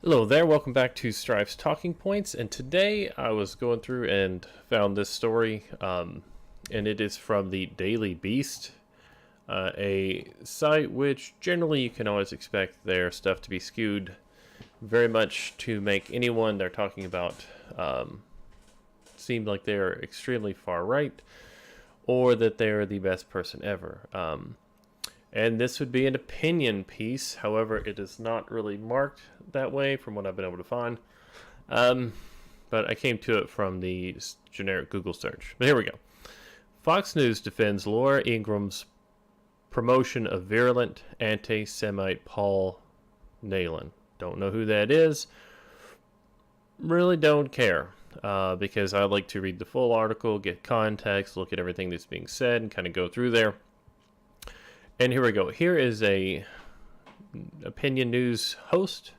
Hello there, welcome back to Strive's Talking Points, and today I was going through and found this story, and it is from the Daily Beast, a site which generally you can always expect their stuff to be skewed very much to make anyone they're talking about seem like they're extremely far right, or that they're the best person ever. And this would be an opinion piece. However, it is not really marked that way from what I've been able to find. But I came to it from the generic Google search. But here we go. Fox News defends Laura Ingram's promotion of virulent anti-Semite Paul Nehlen. Don't know who that is. Really don't care. Because I like to read the full article, get context, look at everything that's being said, and kind of go through there. And here we go. Here is a opinion news host,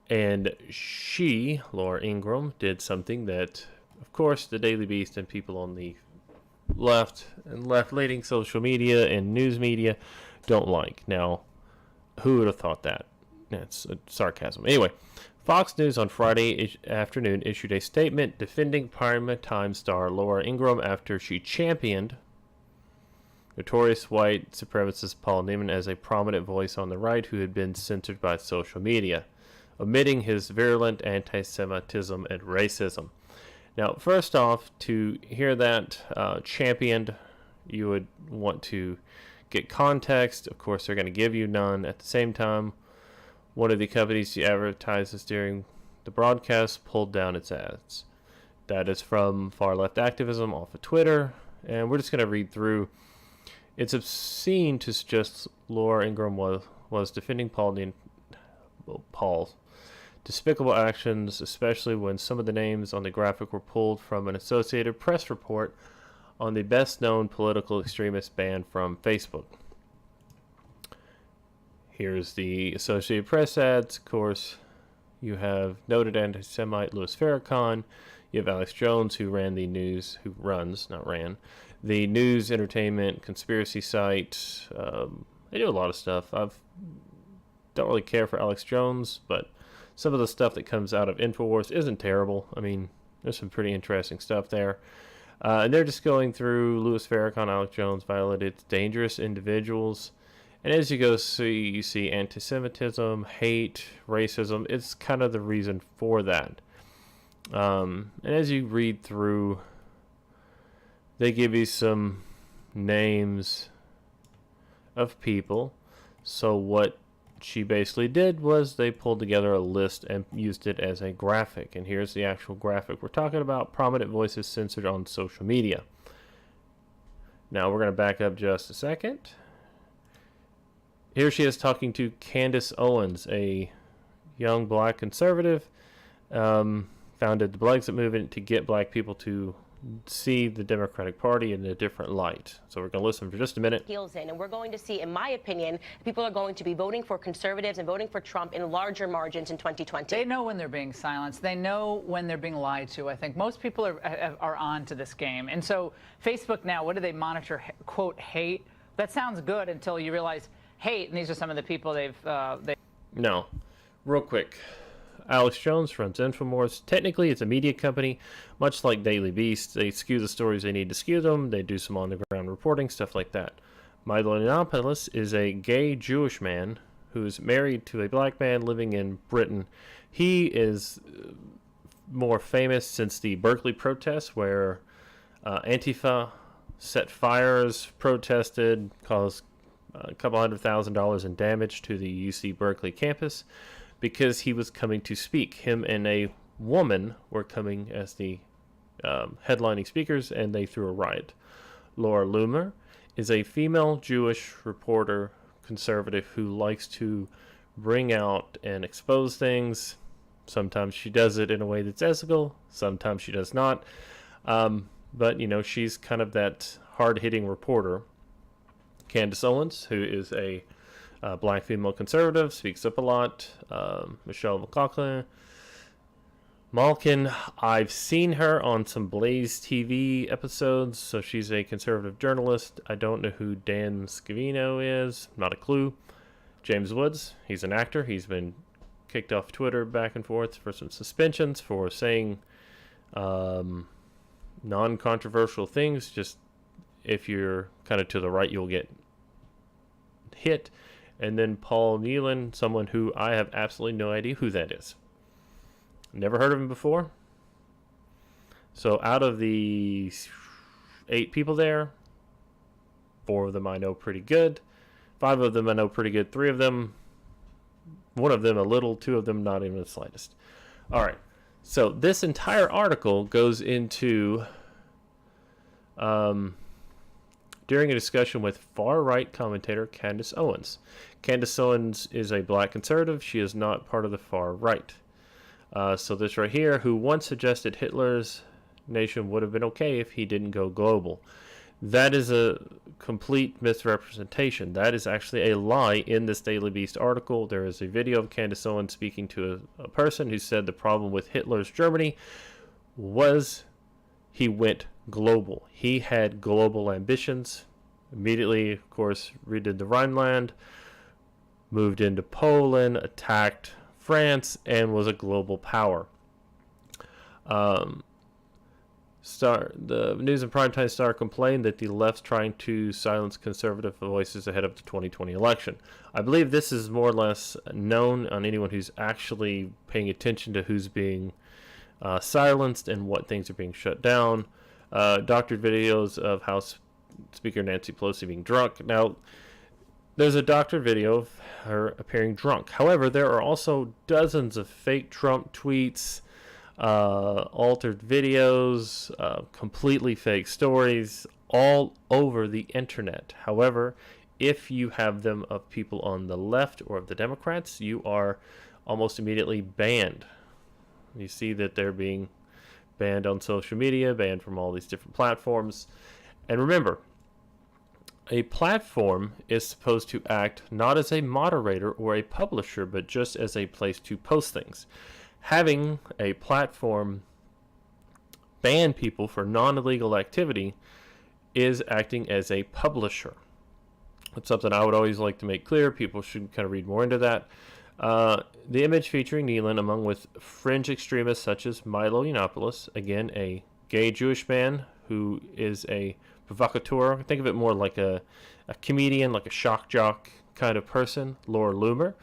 and she, Laura Ingraham, did something that, of course, the Daily Beast and people on the left and left-leaning social media and news media don't like. Now, who would have thought that? That's sarcasm. Anyway, Fox News on Friday afternoon issued a statement defending primetime star Laura Ingraham after she championed notorious white supremacist Paul Nehlen as a prominent voice on the right who had been censored by social media, omitting his virulent anti-Semitism and racism. Now, first off, to hear that championed, you would want to get context. Of course, they're going to give you none. At the same time, one of the companies who advertises during the broadcast pulled down its ads. That is from far left activism off of Twitter, and we're just going to read through. It's obscene to suggest Laura Ingraham was defending Paul's despicable actions, especially when some of the names on the graphic were pulled from an Associated Press report on the best-known political extremist banned from Facebook. Here's the Associated Press ads. Of course, you have noted anti-Semite Louis Farrakhan. You have Alex Jones, who ran the news, the news, entertainment, conspiracy site. They do a lot of stuff. I don't really care for Alex Jones, but some of the stuff that comes out of InfoWars isn't terrible. I mean, there's some pretty interesting stuff there. And they're just going through Louis Farrakhan, Alex Jones violated dangerous individuals. And as you go see, you see anti-Semitism, hate, racism. It's kind of the reason for that. And as you read through, they give you some names of people. So what she basically did was they pulled together a list and used it as a graphic. And here's the actual graphic. We're talking about prominent voices censored on social media. Now we're going to back up just a second. Here she is talking to Candace Owens, a young black conservative, founded the Brexit movement to get black people to see the Democratic Party in a different light. So we're going to listen for just a minute. Heels in, and we're going to see, in my opinion, people are going to be voting for conservatives and voting for Trump in larger margins in 2020. They know when they're being silenced. They know when they're being lied to. I think most people are on to this game. And so Facebook now, what do they monitor? Quote, hate. That sounds good until you realize hate, and these are some of the people they've... No. Real quick. Alex Jones runs InfoWars. Technically, it's a media company, much like Daily Beast. They skew the stories they need to skew them. They do some on-the-ground reporting, stuff like that. Milo Yiannopoulos is a gay Jewish man who's married to a black man living in Britain. He is more famous since the Berkeley protests, where Antifa set fires, protested, caused a couple $100,000 in damage to the UC Berkeley campus, because he was coming to speak. Him and a woman were coming as the headlining speakers, and they threw a riot. Laura Loomer is a female Jewish reporter, conservative, who likes to bring out and expose things. Sometimes she does it in a way that's ethical, sometimes she does not. But, you know, she's kind of that hard-hitting reporter. Candace Owens, who is a black female conservative, speaks up a lot. Michelle Malkin, I've seen her on some Blaze TV episodes, so she's a conservative journalist. I don't know who Dan Scavino is, not a clue. James Woods, he's an actor. He's been kicked off Twitter back and forth for some suspensions for saying non-controversial things. Just if you're kind of to the right, you'll get hit. And then Paul Nealon, someone who I have absolutely no idea who that is. Never heard of him before. So out of the 8 people there, 4 of them I know pretty good. 5 of them I know pretty good. 3 of them, 1 of them a little, 2 of them not even the slightest. All right. So this entire article goes into during a discussion with far-right commentator Candace Owens. Candace Owens is a black conservative. She is not part of the far-right. So this right here, who once suggested Hitler's nation would have been okay if he didn't go global. That is a complete misrepresentation. That is actually a lie in this Daily Beast article. There is a video of Candace Owens speaking to a person who said the problem with Hitler's Germany was he went global. He had global ambitions. Immediately, of course, redid the Rhineland, moved into Poland, attacked France, and was a global power. The News and Primetime Star complained that the left's trying to silence conservative voices ahead of the 2020 election. I believe this is more or less known on anyone who's actually paying attention to who's being silenced and what things are being shut down. Doctored videos of House Speaker Nancy Pelosi being drunk. Now, there's a doctored video of her appearing drunk. However, there are also dozens of fake Trump tweets, altered videos, completely fake stories all over the internet. However, if you have them of people on the left or of the Democrats, you are almost immediately banned. You see that they're being banned on social media, banned from all these different platforms. And remember, a platform is supposed to act not as a moderator or a publisher, but just as a place to post things. Having a platform ban people for non-illegal activity is acting as a publisher. It's something I would always like to make clear. People should kind of read more into that. The image featuring Nealon, among with fringe extremists such as Milo Yiannopoulos, again, a gay Jewish man who is a provocateur. Think of it more like a comedian, like a shock jock kind of person. Laura Loomer,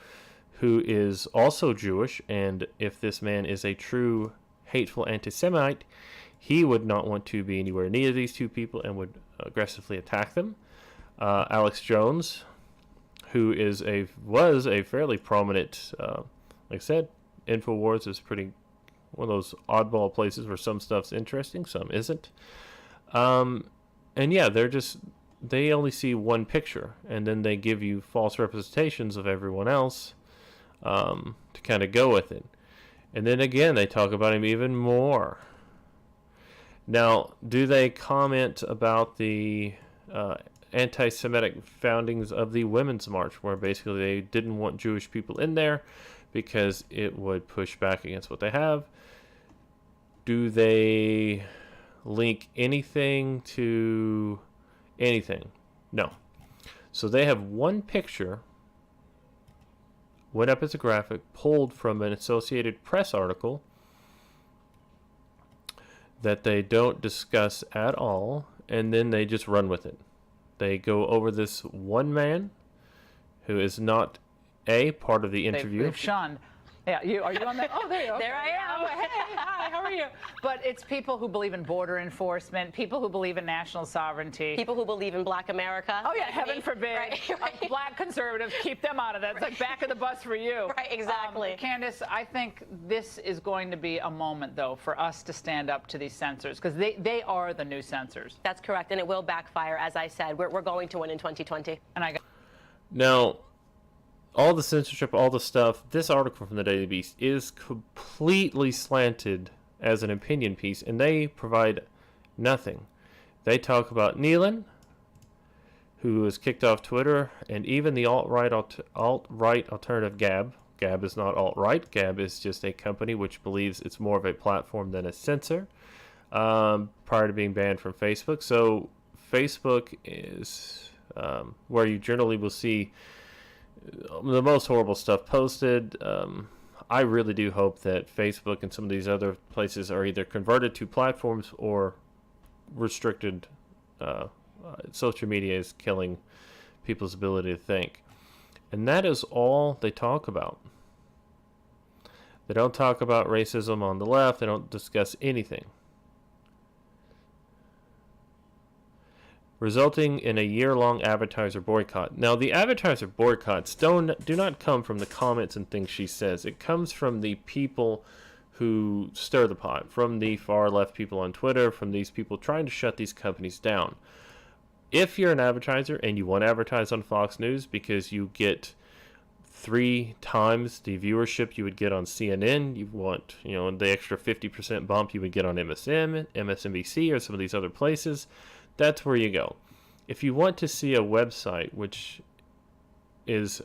who is also Jewish, and if this man is a true hateful anti-Semite, he would not want to be anywhere near these two people and would aggressively attack them. Alex Jones, who was a fairly prominent, like I said, InfoWars is pretty one of those oddball places where some stuff's interesting, some isn't. And yeah, they only see one picture, and then they give you false representations of everyone else to kind of go with it. And then again, they talk about him even more. Now, do they comment about the anti-Semitic foundings of the Women's March, where basically they didn't want Jewish people in there because it would push back against what they have? Do they link anything to anything? No. So they have one picture, went up as a graphic, pulled from an Associated Press article that they don't discuss at all, and then they just run with it. They go over this one man who is not a part of the interview. They've shunned. Yeah, are you on that? Oh, there you are. There I am. Hey, hi, how are you? But it's people who believe in border enforcement, people who believe in national sovereignty. People who believe in Black America. Oh, yeah, heaven forbid. Right. Black conservatives, keep them out of that. It's like back of the bus for you. Right, exactly. Candace, I think this is going to be a moment, though, for us to stand up to these censors, because they are the new censors. That's correct, and it will backfire, as I said. We're going to win in 2020. And Now, all the censorship, all the stuff, this article from the Daily Beast is completely slanted as an opinion piece, and they provide nothing. They talk about Nealon, who was kicked off Twitter, and even the alt-right alternative Gab. Gab is not alt-right. Gab is just a company which believes it's more of a platform than a censor, prior to being banned from Facebook. So Facebook is where you generally will see the most horrible stuff posted. I really do hope that Facebook and some of these other places are either converted to platforms or restricted. Social media is killing people's ability to think. And that is all they talk about. They don't talk about racism on the left. They don't discuss anything. Resulting in a year-long advertiser boycott. Now, the advertiser boycotts do not come from the comments and things she says. It comes from the people who stir the pot, from the far-left people on Twitter, from these people trying to shut these companies down. If you're an advertiser and you want to advertise on Fox News because you get 3 times the viewership you would get on CNN, you want, the extra 50% bump you would get on MSNBC, or some of these other places, that's where you go. If you want to see a website which is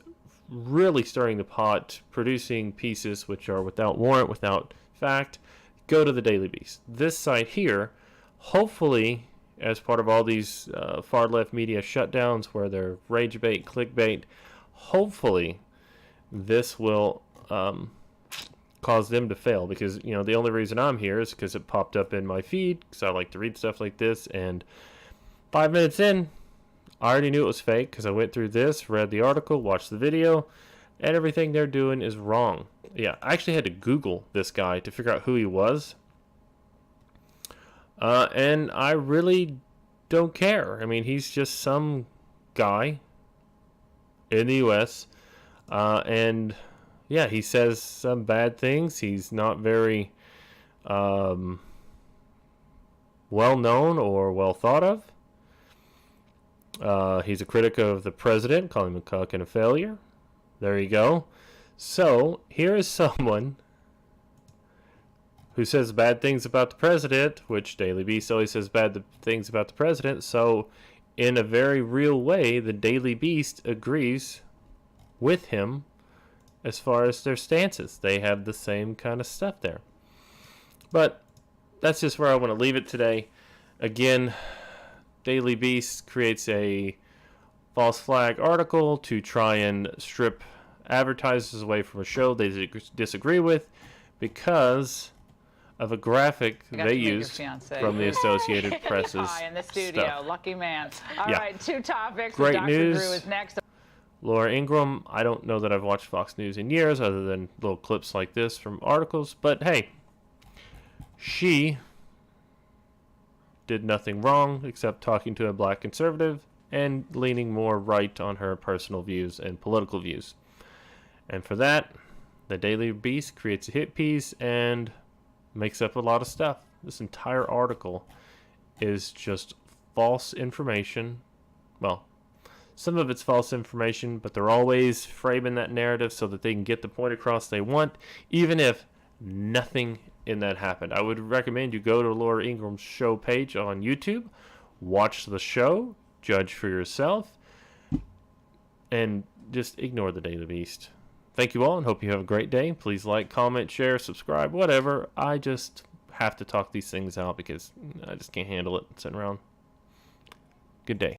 really stirring the pot, producing pieces which are without warrant, without fact, go to the Daily Beast. This site here, hopefully, as part of all these far-left media shutdowns where they're rage bait, clickbait, hopefully this will cause them to fail, because the only reason I'm here is because it popped up in my feed, because I like to read stuff like this, and 5 minutes in, I already knew it was fake because I went through this, read the article, watched the video, and everything they're doing is wrong. Yeah, I actually had to Google this guy to figure out who he was. And I really don't care. I mean, he's just some guy in the U.S. And yeah, he says some bad things. He's not very well known or well thought of. He's a critic of the president, calling him a cuck and a failure. There you go. So here is someone who says bad things about the president, which Daily Beast always says bad things about the president. So in a very real way, the Daily Beast agrees with him as far as their stances. They have the same kind of stuff there. But that's just where I want to leave it today. Again, Daily Beast creates a false flag article to try and strip advertisers away from a show they disagree with because of a graphic they used from the Associated Press's in the studio. Stuff. Lucky man. All right, 2 topics. Great Dr. news. Drew is next. Laura Ingraham, I don't know that I've watched Fox News in years other than little clips like this from articles, but hey, she did nothing wrong except talking to a black conservative and leaning more right on her personal views and political views. And for that, the Daily Beast creates a hit piece and makes up a lot of stuff. This entire article is just false information. Well, some of it's false information, but they're always framing that narrative so that they can get the point across they want, even if nothing in that happened. I would recommend you go to Laura Ingram's show page on YouTube, watch the show, judge for yourself, and just ignore the Daily Beast. Thank you all and hope you have a great day. Please like, comment, share, subscribe, whatever. I just have to talk these things out because I just can't handle it sitting around. Good day.